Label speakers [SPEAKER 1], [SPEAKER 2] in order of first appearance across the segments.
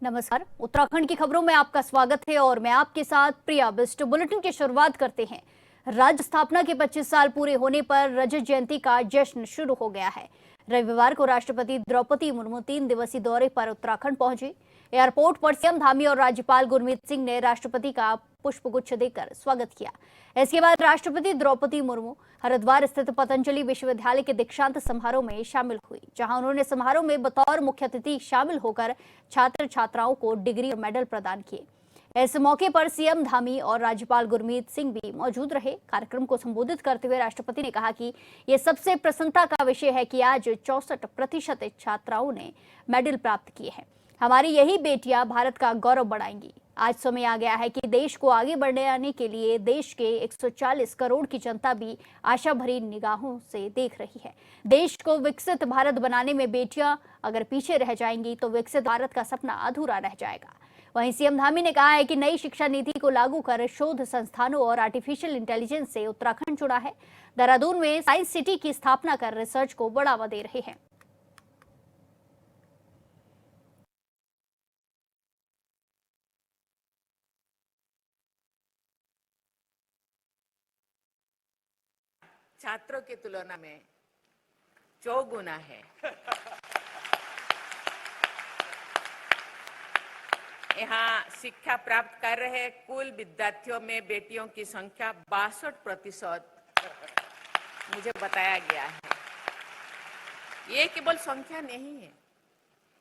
[SPEAKER 1] नमस्कार। उत्तराखंड की खबरों में आपका स्वागत है और मैं आपके साथ प्रिया बिस्ट। बुलेटिन की शुरुआत करते हैं। राज्य स्थापना के 25 साल पूरे होने पर रजत जयंती का जश्न शुरू हो गया है। रविवार को राष्ट्रपति द्रौपदी मुर्मू 3 दिवसीय दौरे पर उत्तराखंड पहुंची। एयरपोर्ट पर सीएम धामी और राज्यपाल गुरमीत सिंह ने राष्ट्रपति का पुष्पगुच्छ देकर स्वागत किया। इसके बाद राष्ट्रपति द्रौपदी मुर्मू हरिद्वार स्थित पतंजलि विश्वविद्यालय के दीक्षांत समारोह में शामिल हुई, जहां उन्होंने समारोह में बतौर मुख्य अतिथि शामिल होकर छात्र छात्राओं को डिग्री और मेडल प्रदान किए। इस मौके पर सीएम धामी और राज्यपाल गुरमीत सिंह भी मौजूद रहे। कार्यक्रम को संबोधित करते हुए राष्ट्रपति ने कहा कि यह सबसे प्रसन्नता का विषय है कि आज 64% छात्राओं ने मेडल प्राप्त किए हैं। हमारी यही बेटियां भारत का गौरव बढ़ाएंगी। आज समय आ गया है कि देश को आगे बढ़ाने के लिए देश के 140 करोड़ की जनता भी आशा भरी निगाहों से देख रही है। देश को विकसित भारत बनाने में बेटियां अगर पीछे रह जाएंगी तो विकसित भारत का सपना अधूरा रह जाएगा। वहीं सीएम धामी ने कहा है कि नई शिक्षा नीति को लागू कर शोध संस्थानों और आर्टिफिशियल इंटेलिजेंस से उत्तराखंड जुड़ा है। देहरादून में साइंस सिटी की स्थापना कर रिसर्च को बढ़ावा दे रहे हैं।
[SPEAKER 2] छात्रों की तुलना में चौगुना है। यहाँ शिक्षा प्राप्त कर रहे कुल विद्यार्थियों में बेटियों की संख्या 62% मुझे बताया गया है। ये केवल संख्या नहीं है,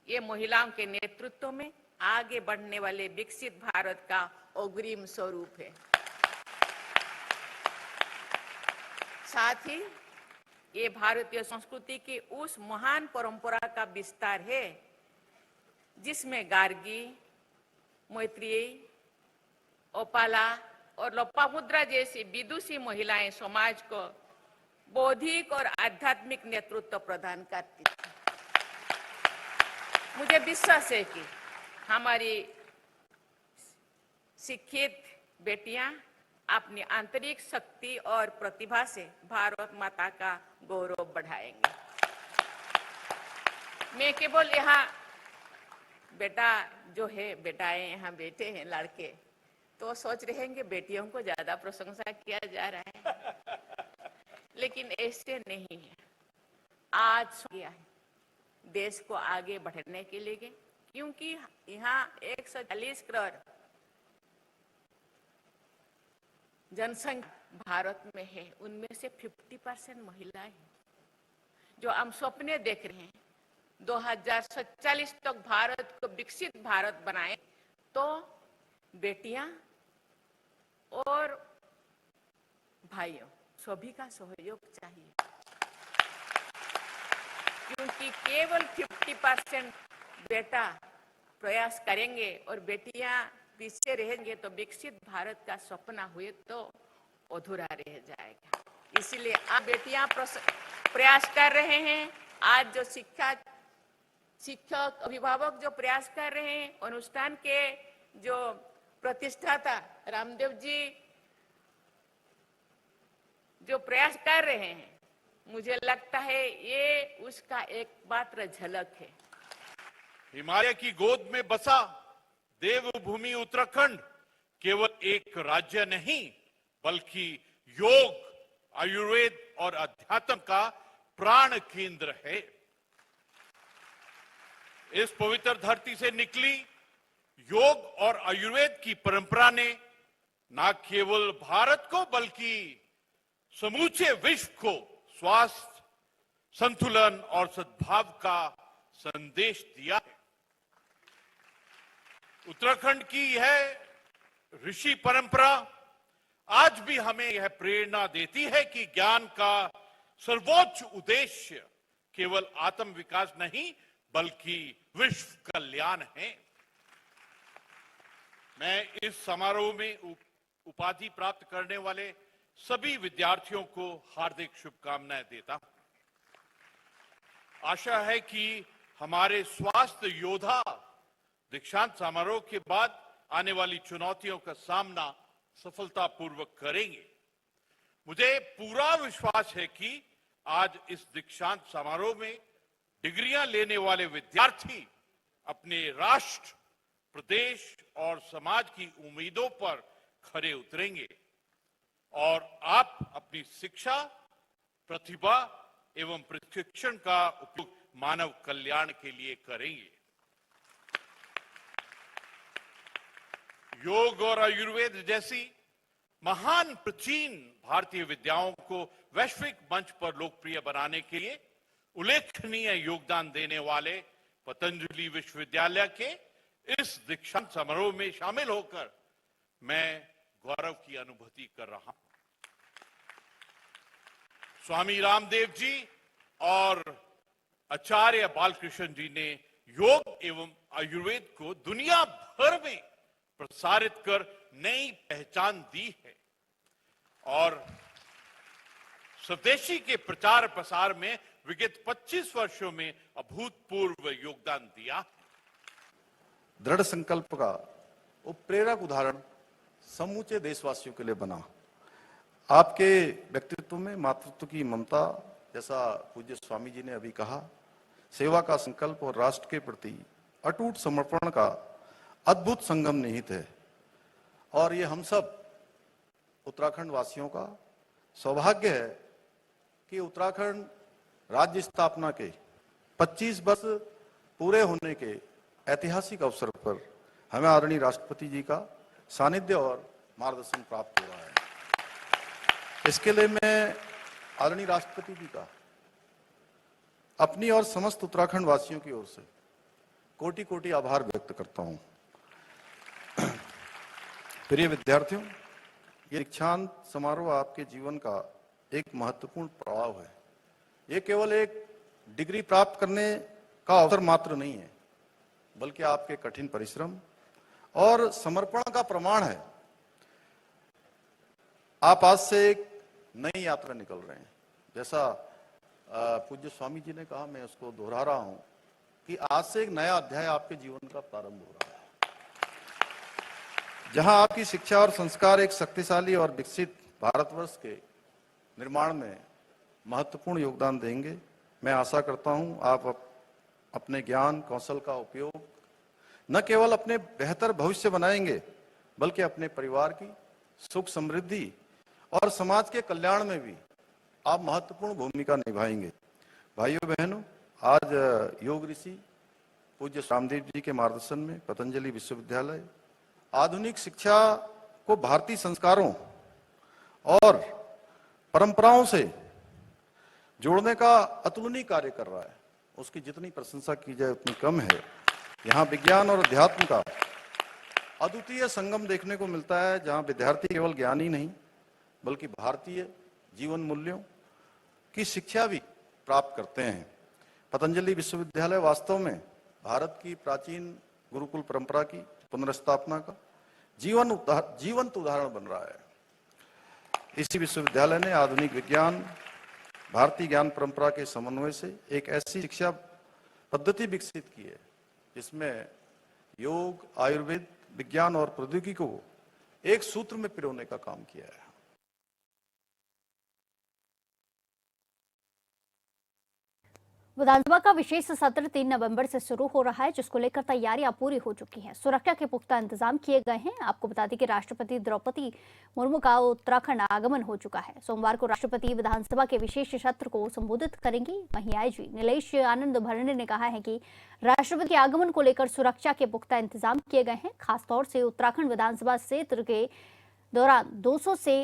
[SPEAKER 2] ये महिलाओं के नेतृत्व में आगे बढ़ने वाले विकसित भारत का अग्रिम स्वरूप है। साथ ही ये भारतीय संस्कृति की उस महान परंपरा का विस्तार है जिसमें गार्गी, मैत्रेयी, ओपाला और लोपामुद्रा जैसी विदुषी महिलाएं समाज को बौद्धिक और आध्यात्मिक नेतृत्व प्रदान करती थी। मुझे विश्वास है कि हमारी शिक्षित बेटियां अपनी आंतरिक शक्ति और प्रतिभा से भारत माता का गौरव बढ़ाएंगे। मैं केवल यहाँ बेटा जो है, बेटाएं यहाँ बेटे हैं लड़के, तो सोच रहे हैं कि बेटियों को ज्यादा प्रशंसा किया जा रहा है, लेकिन ऐसे नहीं है। आज किया है देश को आगे बढ़ने के लिए, क्योंकि यहाँ 140 करोड़ जनसंख्या भारत में है, उनमें से 50% महिलाएं हैं। जो हम सपने देख रहे हैं 2047 तक भारत को विकसित भारत बनाए, तो बेटियां और भाइयों सभी का सहयोग चाहिए, क्योंकि केवल 50% बेटा प्रयास करेंगे और बेटियां पीछे रहेंगे तो विकसित भारत का सपना हुए तो अधूरा रह जाएगा। इसीलिए आप बेटियां प्रयास कर रहे हैं। आज जो शिक्षक अभिभावक जो प्रयास कर रहे हैं, अनुष्ठान के जो प्रतिष्ठाता रामदेव जी जो प्रयास कर रहे हैं, मुझे लगता है ये उसका एक मात्र झलक है।
[SPEAKER 3] हिमालय की गोद में बसा देवभूमि उत्तराखंड केवल एक राज्य नहीं, बल्कि योग, आयुर्वेद और अध्यात्म का प्राण केंद्र है। इस पवित्र धरती से निकली योग और आयुर्वेद की परंपरा ने न केवल भारत को बल्कि समूचे विश्व को स्वास्थ्य, संतुलन और सद्भाव का संदेश दिया है। उत्तराखंड की यह ऋषि परंपरा आज भी हमें यह प्रेरणा देती है कि ज्ञान का सर्वोच्च उद्देश्य केवल आत्म विकास नहीं बल्कि विश्व कल्याण है। मैं इस समारोह में उपाधि प्राप्त करने वाले सभी विद्यार्थियों को हार्दिक शुभकामनाएं देता हूं। आशा है कि हमारे स्वास्थ्य योद्धा दीक्षांत समारोह के बाद आने वाली चुनौतियों का सामना सफलतापूर्वक करेंगे। मुझे पूरा विश्वास है कि आज इस दीक्षांत समारोह में डिग्रियां लेने वाले विद्यार्थी अपने राष्ट्र प्रदेश और समाज की उम्मीदों पर खरे उतरेंगे और आप अपनी शिक्षा, प्रतिभा एवं प्रशिक्षण का उपयोग मानव कल्याण के लिए करेंगे। योग और आयुर्वेद जैसी महान प्राचीन भारतीय विद्याओं को वैश्विक मंच पर लोकप्रिय बनाने के लिए उल्लेखनीय योगदान देने वाले पतंजलि विश्वविद्यालय के इस दीक्षांत समारोह में शामिल होकर मैं गौरव की अनुभूति कर रहा हूं। स्वामी रामदेव जी और आचार्य बालकृष्ण जी ने योग एवं आयुर्वेद को दुनिया भर में प्रसारित कर नई पहचान दी है और स्वदेशी के प्रचार प्रसार में विगत 25 वर्षों में अभूतपूर्व योगदान दिया है।
[SPEAKER 4] दृढ़ संकल्प का उत्प्रेरक उदाहरण समूचे देशवासियों के लिए बना। आपके व्यक्तित्व में मातृत्व की ममता, जैसा पूज्य स्वामी जी ने अभी कहा, सेवा का संकल्प और राष्ट्र के प्रति अटूट समर्पण का अद्भुत संगम निहित है और ये हम सब उत्तराखंड वासियों का सौभाग्य है कि उत्तराखंड राज्य स्थापना के 25 वर्ष पूरे होने के ऐतिहासिक अवसर पर हमें आदरणीय राष्ट्रपति जी का सानिध्य और मार्गदर्शन प्राप्त हो रहा है। इसके लिए मैं आदरणीय राष्ट्रपति जी का अपनी और समस्त उत्तराखंड वासियों की ओर से कोटि कोटि आभार व्यक्त करता हूं। प्रिय विद्यार्थियों, ये दीक्षांत समारोह आपके जीवन का एक महत्वपूर्ण पड़ाव है। ये केवल एक डिग्री प्राप्त करने का अवसर मात्र नहीं है, बल्कि आपके कठिन परिश्रम और समर्पण का प्रमाण है। आप आज से एक नई यात्रा निकल रहे हैं। जैसा पूज्य स्वामी जी ने कहा, मैं उसको दोहरा रहा हूं कि आज से एक नया अध्याय आपके जीवन का प्रारंभ हो रहा है, जहां आपकी शिक्षा और संस्कार एक शक्तिशाली और विकसित भारतवर्ष के निर्माण में महत्वपूर्ण योगदान देंगे। मैं आशा करता हूं आप अपने ज्ञान कौशल का उपयोग न केवल अपने बेहतर भविष्य बनाएंगे, बल्कि अपने परिवार की सुख समृद्धि और समाज के कल्याण में भी आप महत्वपूर्ण भूमिका निभाएंगे। भाइयों बहनों, आज योग ऋषि पूज्य रामदेव जी के मार्गदर्शन में पतंजलि विश्वविद्यालय आधुनिक शिक्षा को भारतीय संस्कारों और परंपराओं से जोड़ने का अतुलनीय कार्य कर रहा है। उसकी जितनी प्रशंसा की जाए उतनी कम है। यहाँ विज्ञान और अध्यात्म का अद्वितीय संगम देखने को मिलता है, जहाँ विद्यार्थी केवल ज्ञान ही नहीं बल्कि भारतीय जीवन मूल्यों की शिक्षा भी प्राप्त करते हैं। पतंजलि विश्वविद्यालय वास्तव में भारत की प्राचीन गुरुकुल परंपरा की पुनर्स्थापना का जीवंत उदाहरण बन रहा है। इसी विश्वविद्यालय ने आधुनिक विज्ञान, भारतीय ज्ञान परंपरा के समन्वय से एक ऐसी शिक्षा पद्धति विकसित की है जिसमें योग, आयुर्वेद, विज्ञान और प्रौद्योगिकी को एक सूत्र में पिरोने का काम किया है।
[SPEAKER 1] विधानसभा का विशेष सत्र 3 नवंबर से शुरू हो रहा है, जिसको लेकर तैयारियां पूरी हो चुकी हैं। सुरक्षा के पुख्ता इंतजाम किए गए हैं। आपको बता दें कि राष्ट्रपति द्रौपदी मुर्मू का उत्तराखंड आगमन हो चुका है। सोमवार को राष्ट्रपति विधानसभा के विशेष सत्र को संबोधित करेंगी। वहीं आईजी नीलेश आनंद भरणे ने कहा है कि राष्ट्रपति के आगमन को लेकर सुरक्षा के पुख्ता इंतजाम किए गए हैं। खासतौर से उत्तराखंड विधानसभा क्षेत्र के दौरान 200 से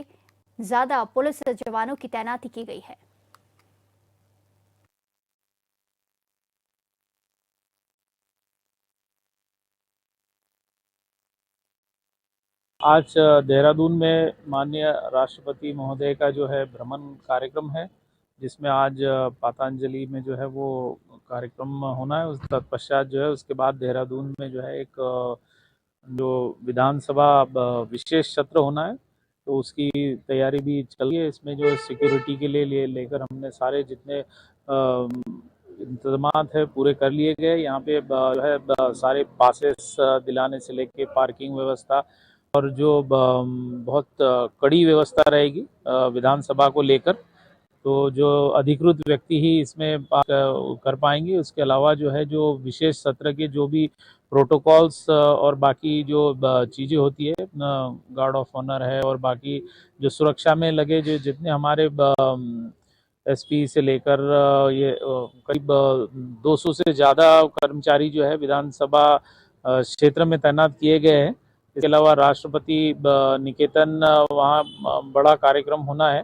[SPEAKER 1] ज्यादा पुलिस जवानों की तैनाती की गई है।
[SPEAKER 5] आज देहरादून में माननीय राष्ट्रपति महोदय का जो है भ्रमण कार्यक्रम है, जिसमें आज पतंजलि में जो है वो कार्यक्रम होना है। उस तत्पश्चात जो है उसके बाद देहरादून में जो है एक जो विधानसभा विशेष सत्र होना है, तो उसकी तैयारी भी चल रही है। इसमें जो सिक्योरिटी के लिए लेकर हमने सारे जितने इंतजामात है पूरे कर लिए गए। यहाँ पे जो है सारे पासेस दिलाने से लेके पार्किंग व्यवस्था और जो बहुत कड़ी व्यवस्था रहेगी विधानसभा को लेकर। तो जो अधिकृत व्यक्ति ही इसमें कर पाएंगे। उसके अलावा जो है जो विशेष सत्र के जो भी प्रोटोकॉल्स और बाकी जो चीज़ें होती है, गार्ड ऑफ ऑनर है और बाकी जो सुरक्षा में लगे जो जितने हमारे एसपी से लेकर ये करीब 200 से ज़्यादा कर्मचारी जो है विधानसभा क्षेत्र में तैनात किए गए हैं। इसके अलावा राष्ट्रपति निकेतन वहाँ बड़ा कार्यक्रम होना है,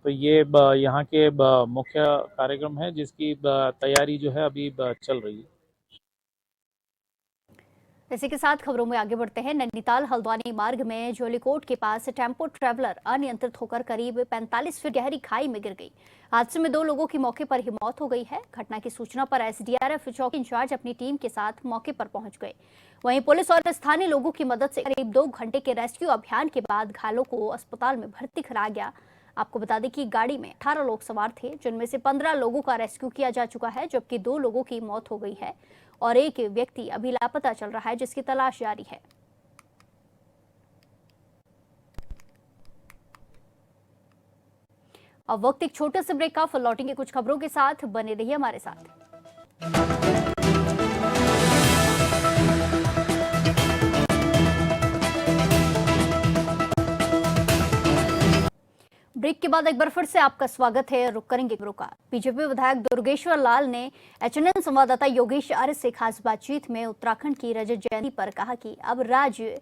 [SPEAKER 5] तो ये यहाँ के मुख्य कार्यक्रम है जिसकी तैयारी जो है अभी चल रही है।
[SPEAKER 1] इसी के साथ खबरों में आगे बढ़ते हैं। नैनीताल हल्द्वानी मार्ग में जोलीकोट के पास टेम्पो ट्रैवलर अनियंत्रित होकर करीब 45 फीट गहरी खाई में गिर गई। हादसे में 2 लोगों की मौके पर ही मौत हो गई है। घटना की सूचना पर एसडीआरएफ चौकी इंचार्ज अपनी टीम के साथ मौके पर पहुंच गए। वहीं पुलिस और स्थानीय लोगों की मदद से करीब 2 घंटे के रेस्क्यू अभियान के बाद घायलों को अस्पताल में भर्ती कराया गया। आपको बता दें कि गाड़ी में 18 लोग सवार थे, जिनमें से 15 लोगों का रेस्क्यू किया जा चुका है, जबकि 2 लोगों की मौत हो गई है और एक व्यक्ति अभी लापता चल रहा है, जिसकी तलाश जारी है। अब वक्त एक छोटे से ब्रेक का, फिर लौटेंगे कुछ खबरों के साथ। बने रहिए हमारे साथ। ब्रेक के बाद एक बार फिर से आपका स्वागत है। रुक करेंगे खबरों का। बीजेपी विधायक दुर्गेश्वर लाल ने एचएनएन संवाददाता योगेश आर्य से खास बातचीत में उत्तराखंड की रजत जयंती पर कहा कि अब राज्य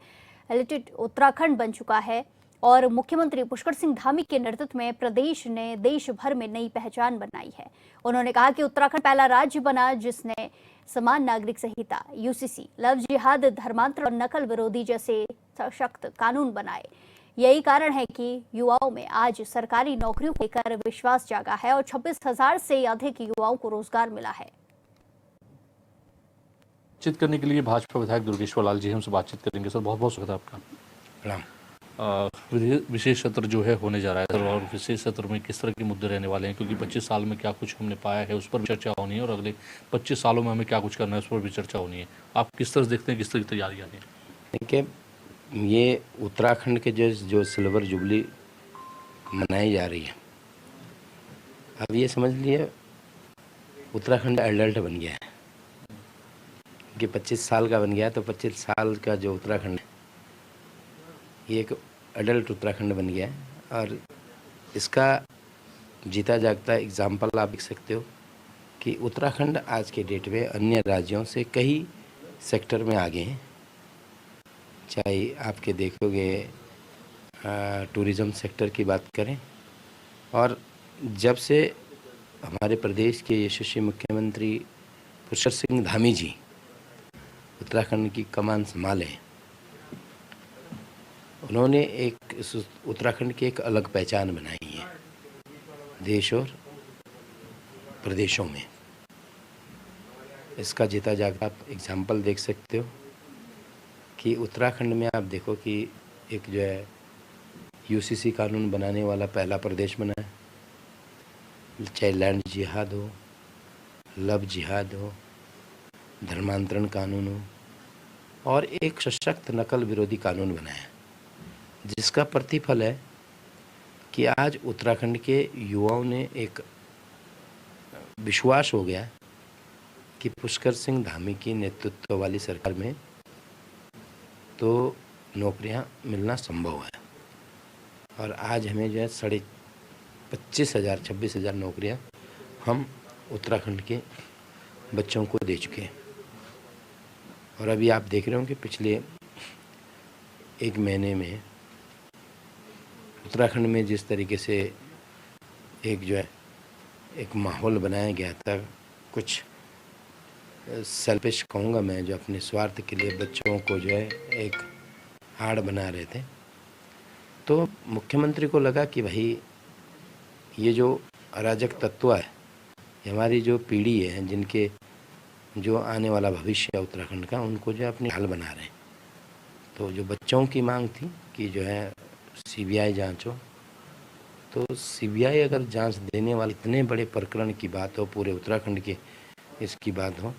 [SPEAKER 1] एलिटेड उत्तराखंड बन चुका है और मुख्यमंत्री पुष्कर सिंह धामी के नेतृत्व में प्रदेश ने देश भर में नई पहचान बनाई है। उन्होंने कहा कि उत्तराखंड पहला राज्य बना जिसने समान नागरिक संहिता, यूसीसी, लव जिहाद, धर्मांतरण और नकल विरोधी जैसे सशक्त कानून बनाए। यही कारण है कि युवाओं में आज सरकारी नौकरियों को लेकर विश्वास जागा है और 26,000 से अधिक युवाओं को रोजगार मिला है।
[SPEAKER 6] बातचीत करने के लिए भाजपा विधायक दुर्गेश्वर लाल जी हमसे बातचीत करेंगे। सर, बहुत बहुत स्वागत है आपका।
[SPEAKER 7] प्रणाम।
[SPEAKER 6] विशेष सत्र जो है होने जा रहा है सर, और विशेष सत्र में किस तरह के मुद्दे रहने वाले हैं, क्योंकि 25 साल में क्या कुछ हमने पाया है उस पर भी चर्चा होनी है और अगले 25 सालों में हमें क्या कुछ करना है उस पर भी चर्चा होनी है। आप किस तरह से देखते हैं, किस तरह की तैयारियाँ हैं?
[SPEAKER 7] देखिए, ये उत्तराखंड के जो सिल्वर जुबली मनाई जा रही है, अब ये समझ लिए उत्तराखंड एडल्ट बन गया है कि 25 साल का बन गया, तो 25 साल का जो उत्तराखंड है ये एक एडल्ट उत्तराखंड बन गया है। और इसका जीता जागता एग्जाम्पल आप देख सकते हो कि उत्तराखंड आज के डेट में अन्य राज्यों से कई सेक्टर में आगे हैं। चाहे आपके देखोगे टूरिज़्म सेक्टर की बात करें, और जब से हमारे प्रदेश के यशस्वी मुख्यमंत्री पुष्कर सिंह धामी जी उत्तराखंड की कमान संभाले, उन्होंने एक उत्तराखंड की एक अलग पहचान बनाई है देश और प्रदेशों में। इसका जीता जागता आप एग्जाम्पल देख सकते हो कि उत्तराखंड में आप देखो कि एक जो है यूसीसी कानून बनाने वाला पहला प्रदेश बना है। चाहे लैंड जिहाद हो, लव जिहाद हो, धर्मांतरण कानून हो, और एक सशक्त नकल विरोधी कानून बना है, जिसका प्रतिफल है कि आज उत्तराखंड के युवाओं ने एक विश्वास हो गया कि पुष्कर सिंह धामी की नेतृत्व वाली सरकार में तो नौकरियां मिलना संभव है। और आज हमें जो है 26,000 नौकरियां हम उत्तराखंड के बच्चों को दे चुके हैं। और अभी आप देख रहे हो कि पिछले 1 महीने में उत्तराखंड में जिस तरीके से एक जो है एक माहौल बनाया गया था, कुछ सेल्फिश कहूँगा मैं, जो अपने स्वार्थ के लिए बच्चों को जो है एक हाड़ बना रहे थे, तो मुख्यमंत्री को लगा कि भाई ये जो अराजक तत्व है, हमारी जो पीढ़ी है, जिनके जो आने वाला भविष्य है उत्तराखंड का, उनको जो अपनी हाल बना रहे हैं। तो जो बच्चों की मांग थी कि जो है सीबीआई जांच हो, तो सीबीआई अगर जांच देने वाले इतने बड़े प्रकरण की बात हो, पूरे उत्तराखंड के इसकी बात हो,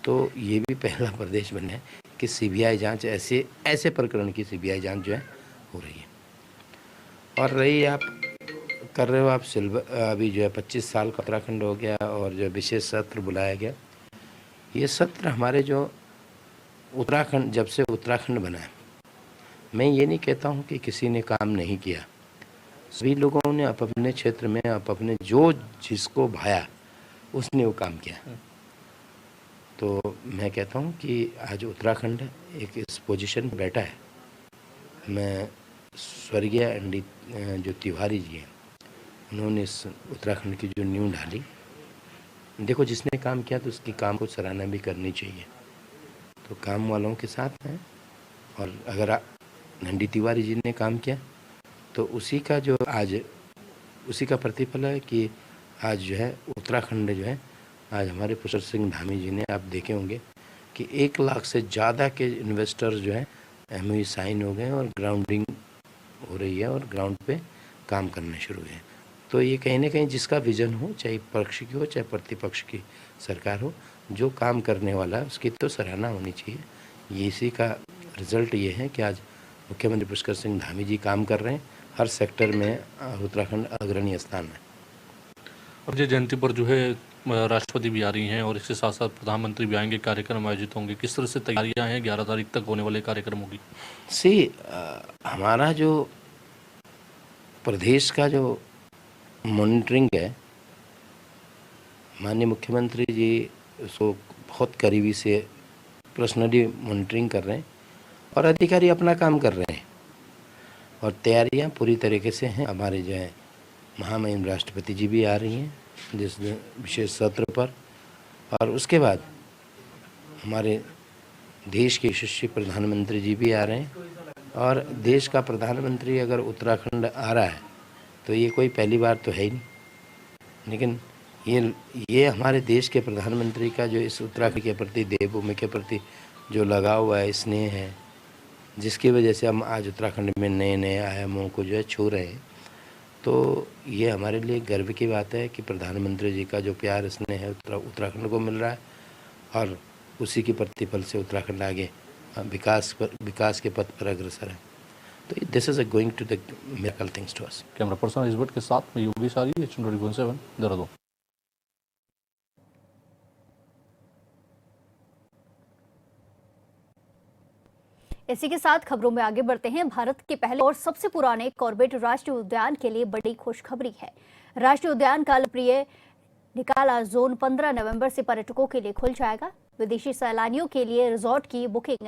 [SPEAKER 7] तो ये भी पहला प्रदेश बना है कि सीबीआई जांच ऐसे प्रकरण की सीबीआई जांच जो है हो रही है। और रही आप कर रहे हो आप सिल्वर, अभी जो है 25 साल का उत्तराखंड हो गया और जो विशेष सत्र बुलाया गया, ये सत्र हमारे जो उत्तराखंड, जब से उत्तराखंड बना है, मैं ये नहीं कहता हूँ कि किसी ने काम नहीं किया, सभी लोगों ने अपने क्षेत्र में अपने जो जिसको भाया उसने वो काम किया। तो मैं कहता हूँ कि आज उत्तराखंड एक इस पोजीशन पे बैठा है। मैं स्वर्गीय जो तिवारी जी हैं, उन्होंने इस उत्तराखंड की जो नींव ढाली, देखो जिसने काम किया तो उसकी काम को सराहना भी करनी चाहिए। तो काम वालों के साथ हैं, और अगर नंदी तिवारी जी ने काम किया तो उसी का जो आज उसी का प्रतिफल है कि आज जो है उत्तराखंड जो है, आज हमारे पुष्कर सिंह धामी जी ने, आप देखे होंगे कि 1 लाख से ज़्यादा के इन्वेस्टर्स जो है MOU साइन हो गए और ग्राउंडिंग हो रही है और ग्राउंड पे काम करने शुरू हुए हैं। तो ये कहीं ना कहीं जिसका विजन हो, चाहे पक्ष की हो चाहे प्रतिपक्ष की सरकार हो, जो काम करने वाला है उसकी तो सराहना होनी चाहिए। ये इसी का रिजल्ट ये है कि आज मुख्यमंत्री पुष्कर सिंह धामी जी काम कर रहे हैं, हर सेक्टर में उत्तराखंड अग्रणी स्थान है।
[SPEAKER 6] और ये जयंती पर जो है राष्ट्रपति भी आ रही हैं और इसके साथ साथ प्रधानमंत्री भी आएंगे, कार्यक्रम आयोजित होंगे, किस तरह से तैयारियां हैं 11 तारीख तक होने वाले कार्यक्रमों की?
[SPEAKER 7] हमारा जो प्रदेश का जो मॉनिटरिंग है, माननीय मुख्यमंत्री जी उसको बहुत करीबी से पर्सनली मॉनिटरिंग कर रहे हैं और अधिकारी अपना काम कर रहे हैं और तैयारियां पूरी तरीके से हैं। हमारे जो है महामहिम राष्ट्रपति जी भी आ रही हैं जिस विशेष सत्र पर, और उसके बाद हमारे देश के यशस्वी प्रधानमंत्री जी भी आ रहे हैं। और देश का प्रधानमंत्री अगर उत्तराखंड आ रहा है तो ये कोई पहली बार तो है ही नहीं, लेकिन ये हमारे देश के प्रधानमंत्री का जो इस उत्तराखंड के प्रति, देवभूमि के प्रति जो लगाव हुआ है, स्नेह है, जिसकी वजह से हम आज उत्तराखंड में नए नए आयामों को जो है छू रहे हैं। तो ये हमारे लिए गर्व की बात है कि प्रधानमंत्री जी का जो प्यार स्नेह है उत्तराखंड को मिल रहा है और उसी के प्रतिफल से उत्तराखंड आगे विकास के पथ पर अग्रसर है। तो this is going to the miracle things to us.
[SPEAKER 6] Camera person इस के साथ में योगी सारी, H24/7 देहरादून।
[SPEAKER 1] इसी के साथ खबरों में आगे बढ़ते हैं। भारत के पहले और सबसे पुराने कॉर्बेट राष्ट्रीय उद्यान के लिए बड़ी खुशखबरी है। राष्ट्रीय उद्यान का लोकप्रिय निकाला जोन 15 नवंबर से पर्यटकों के लिए खुल जाएगा। विदेशी सैलानियों के लिए रिजॉर्ट की बुकिंग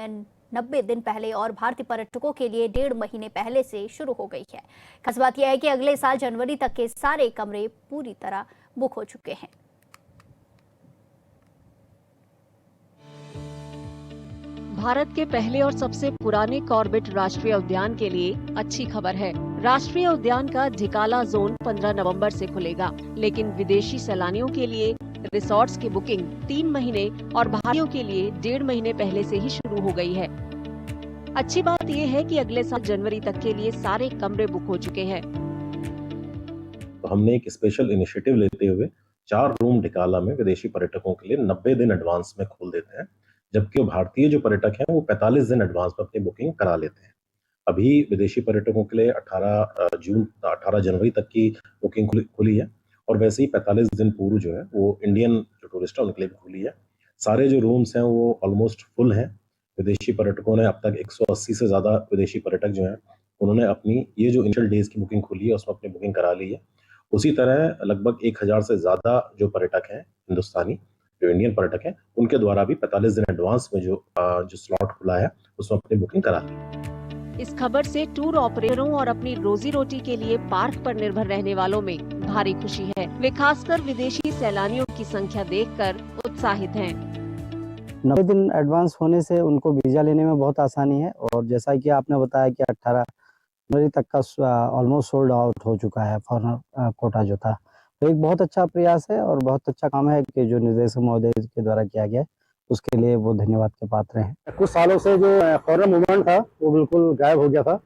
[SPEAKER 1] 90 दिन पहले और भारतीय पर्यटकों के लिए 1.5 महीने पहले से शुरू हो गई है। खास बात यह है कि अगले साल जनवरी तक के सारे कमरे पूरी तरह बुक हो चुके हैं।
[SPEAKER 8] भारत के पहले और सबसे पुराने कॉर्बेट राष्ट्रीय उद्यान के लिए अच्छी खबर है। राष्ट्रीय उद्यान का ढिकाला जोन 15 नवंबर से खुलेगा, लेकिन विदेशी सैलानियों के लिए रिसोर्ट्स की बुकिंग 3 महीने और भारतीयों के लिए 1.5 महीने पहले से ही शुरू हो गई है। अच्छी बात यह है कि अगले साल जनवरी तक के लिए सारे कमरे बुक हो चुके हैं।
[SPEAKER 9] तो हमने एक स्पेशल इनिशिएटिव लेते हुए 4 रूम ढिकाला में विदेशी पर्यटकों के लिए 90 दिन एडवांस में खोल देते हैं, जबकि भारतीय जो पर्यटक हैं वो 45 दिन एडवांस में अपनी बुकिंग करा लेते हैं। अभी विदेशी पर्यटकों के लिए 18 जनवरी तक की बुकिंग खुली है और वैसे ही 45 दिन पूर्व जो है वो इंडियन जो टूरिस्ट है उनके लिए भी खुली है। सारे जो रूम्स हैं वो ऑलमोस्ट फुल हैं। विदेशी पर्यटकों ने अब तक 180 से ज़्यादा विदेशी पर्यटक जो हैं उन्होंने अपनी ये जो इनिशियल डेज की बुकिंग खुली है उसमें अपनी बुकिंग करा ली है। उसी तरह लगभग 1000 से ज़्यादा जो पर्यटक हैं हिंदुस्तानी, जो इंडियन पर्यटक हैं, उनके द्वारा भी 45 दिन एडवांस में जो स्लॉट खुला है उसमें अपनी बुकिंग करा ली।
[SPEAKER 8] इस खबर से टूर ऑपरेटरों और अपनी रोजी रोटी के लिए पार्क पर निर्भर रहने वालों में भारी खुशी है। वे खासकर विदेशी सैलानियों की संख्या देखकर उत्साहित हैं।
[SPEAKER 10] 90 दिन एडवांस होने से उनको वीजा लेने में बहुत आसानी है और जैसा कि आपने बताया कि 18 जनवरी तक का ऑलमोस्ट सोल्ड आउट हो चुका है फॉरेनर कोटा जो था। तो एक बहुत अच्छा प्रयास है और बहुत अच्छा काम है कि जो निर्देशक महोदय के द्वारा किया गया है, उसके लिए वो धन्यवाद के पात्र हैं।
[SPEAKER 11] कुछ सालों से जो फॉरेनर मूवमेंट था वो बिल्कुल गायब हो गया था,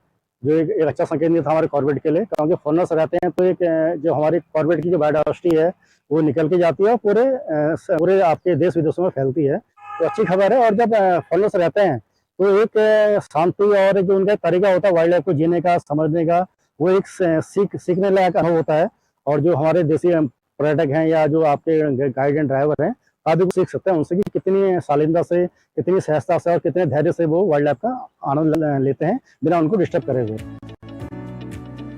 [SPEAKER 11] जो एक अच्छा संकेत नहीं था हमारे कॉर्बेट के लिए, क्योंकि फॉरेनर्स रहते हैं तो एक जो हमारी कॉर्बेट की जो बायोडाइवर्सिटी है वो निकल के जाती है और पूरे आपके देश विदेशों में फैलती है। तो अच्छी खबर है। और जब फॉरेनर्स रहते हैं तो एक शांति और जो उनका तरीका होता है वाइल्ड लाइफ को जीने का, समझने का, वो एक सीखने लायक अनुभव होता है। और जो हमारे देसी पर्यटक हैं या जो आपके गाइड एंड ड्राइवर हैं, आप भी सीख सकते हैं उनसे कि कितनी शालीनता से, कितनी सहजता से और कितने धैर्य से वो वाइल्ड लाइफ का आनंद लेते हैं बिना उनको डिस्टर्ब करे हुए।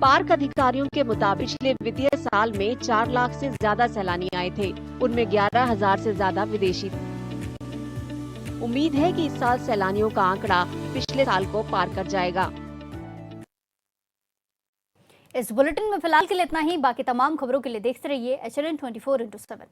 [SPEAKER 8] पार्क अधिकारियों के मुताबिक पिछले वित्तीय साल में 4 लाख से ज्यादा सैलानी आए थे, उनमें 11,000 से ज्यादा विदेशी। उम्मीद है कि इस साल सैलानियों का आंकड़ा पिछले साल को पार कर जाएगा।
[SPEAKER 1] इस बुलेटिन में फिलहाल के लिए इतना ही। बाकी तमाम खबरों के लिए देखते रहिए HLN 24/7।